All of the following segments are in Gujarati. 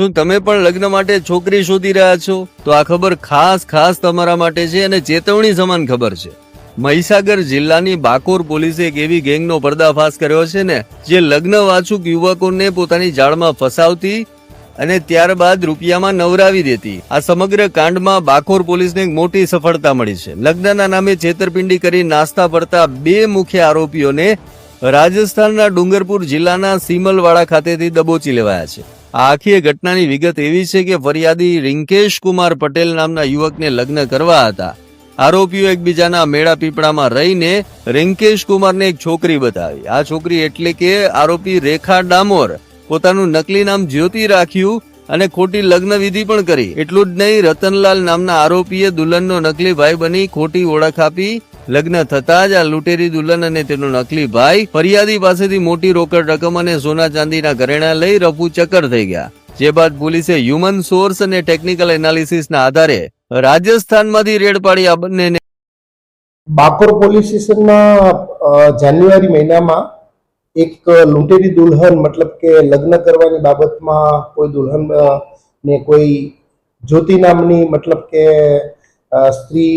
શું તમે પણ લગ્ન માટે છોકરી શોધી રહ્યા છો? તો આ ખબર ખાસ તમારા માટે છે અને ચેતવણી સમાન ખબર છે. મહીસાગર જિલ્લાની બાકોર પોલીસે એક એવી ગેંગનો પર્દાફાશ કર્યો છે ને, જે લગ્ન વાચુક યુવકોને પોતાની જાળમાં ફસાવતી અને ત્યારબાદ રૂપિયામાં નવરાવી દેતી. આ સમગ્ર કાંડમાં બાકોર પોલીસને એક મોટી સફળતા મળી છે. લગ્નના નામે છેતરપિંડી કરી નાસ્તા ફરતા 2 મુખ્ય આરોપીઓને રાજસ્થાનના ડુંગરપુર જિલ્લાના સીમલવાડા ખાતેથી દબોચી લેવાયા છે. આ આખી ઘટનાની વિગત એવી છે કે ફરિયાદી રિંકેશ કુમાર પટેલ નામના યુવકને લગ્ન કરવા હતા. આરોપીઓ એકબીજાના મેળા પીપળામાં રહીને રિંકેશ કુમારને એક છોકરી બતાવી. આ છોકરી એટલે કે આરોપી રેખા ડામોર પોતાનું નકલી નામ જ્યોતિ રાખ્યું અને ખોટી લગ્ન વિધિ પણ કરી. એટલું જ નહીં, રતનલાલ નામના આરોપીએ દુલ્હનનો નકલી ભાઈ બની ખોટી ઓળખ આપી. લગ્ન થતા જ આ લૂંટેરી દુલ્હન અને તેનો નકલી ભાઈ ફરિયાદી પાસેથી મોટી રોકડ રકમ અને સોના ચાંદીના ઘરેણા લઈ રફુ ચક્કર થઈ ગયા. જે બાદ પોલીસે હ્યુમન સોર્સ અને ટેકનિકલ એનાલિસિસના આધારે રાજસ્થાનમાંથી રેડ પાડી આ બંનેને. બાકોર પોલીસ સ્ટેશનમાં જાન્યુઆરી મહિનામાં એક લૂંટેરી દુલ્હન મતલબ કે લગ્ન કરવાની બાબતમાં કોઈ દુલ્હન ને કોઈ જ્યોતિ નામની મતલબ કે સ્ત્રી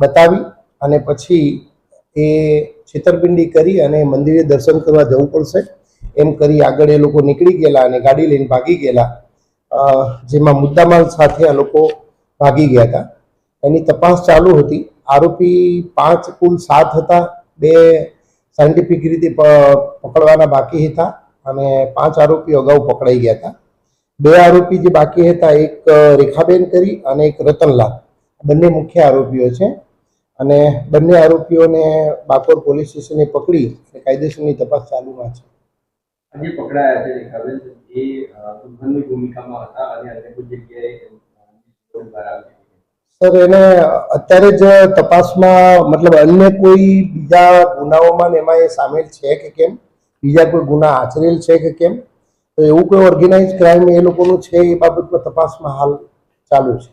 બતાવી અને પછી એ છેતરપિંડી કરી અને મંદિરે દર્શન કરવા જવું પડશે એમ કરી આગળ એ લોકો નીકળી ગયેલા અને ગાડી લઈને ભાગી ગયેલા, જેમાં મુદ્દામાલ સાથે આ લોકો ભાગી ગયા હતા. એની તપાસ ચાલુ હતી. આરોપી 5 કુલ 7 હતા. 2 સાયન્ટિફિક રીતે પકડવાના બાકી હતા અને 5 આરોપીઓ અગાઉ પકડાઈ ગયા હતા. 2 આરોપી જે બાકી હતા, એક રેખાબેન કરી અને એક રતનલાલ, બંને મુખ્ય આરોપીઓ છે અને બંને આરોપીઓને બાકોર પોલીસ સ્ટેશને પકડી કાયદેસરની તપાસ ચાલુમાં છે. આજે પકડાયા છે રેખાબેન, એ દુલ્હનની ભૂમિકામાં હતા અને અન્ય કોઈ જગ્યાએ સર એને અત્યારે જ તપાસમાં મતલબ અન્ય કોઈ બીજા ગુનાઓમાં એમાં એ સામેલ છે કે કેમ, બીજા કોઈ ગુના આચરેલ છે કે કેમ, તો એવું કોઈ ઓર્ગેનાઇઝ ક્રાઇમ એ લોકોનું છે એ બાબતમાં તપાસમાં હાલ ચાલુ છે.